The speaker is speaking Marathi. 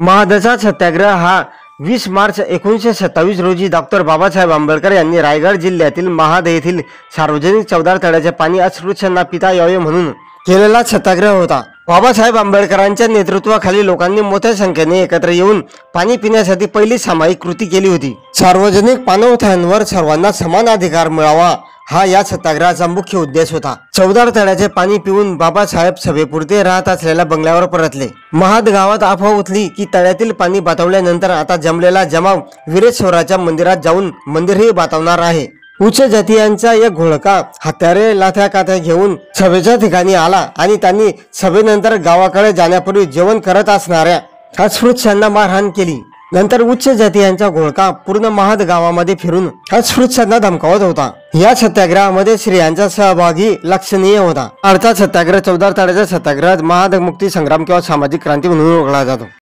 महादचा सत्याग्रह हा 20 मार्च 1927 रोजी डॉक्टर बाबासाहेब आंबेडकर यांनी रायगड जिल्ह्यातील महाद येथील सार्वजनिक चवदार तळ्याचे पाणी अस्पृश्यांना पिता यावे म्हणून केलेला सत्याग्रह होता। बाबासाहेब आंबेडकरांच्या नेतृत्वाखाली लोकांनी मोठ्या संख्येने एकत्र येऊन पाणी पिण्यासाठी पहिली सामायिक कृती केली होती। सार्वजनिक पाणवठ्यांवर सर्वांना समान अधिकार मिळावा हा या सत्याग्रहाचा मुख्य उद्देश होता। चवदार तळ्याचे पाणी पिऊन बाबासाहेब सभेपुरते राहत असलेल्या बंगल्यावर परतले। महाद गावात अफवा उठली की तळ्यातील पाणी बातवल्यानंतर आता जमलेला जमाव वीरेश्वराच्या मंदिरात जाऊन मंदिरही बातवणार आहे। उच्च जातीयांचा एक घोळका हत्यारे लाथ्या काथ्या घेऊन सभेच्या ठिकाणी आला आणि त्यांनी सभेनंतर गावाकडे जाण्यापूर्वी जेवण करत असणाऱ्या अस्पृश्यांना मारहाण केली। नंतर उच्च जातीयांचा घोळका पूर्ण महाद गावामध्ये फिरून अस्पृश्यांना धमकावत होता। या सत्याग्रहामध्ये स्त्रियांचा सहभागी लक्षणीय होता। अर्थात सत्याग्रह चवदार तळ्याचा सत्याग्रह महाद मुक्ती संग्राम किंवा सामाजिक क्रांती म्हणून ओळखला जातो।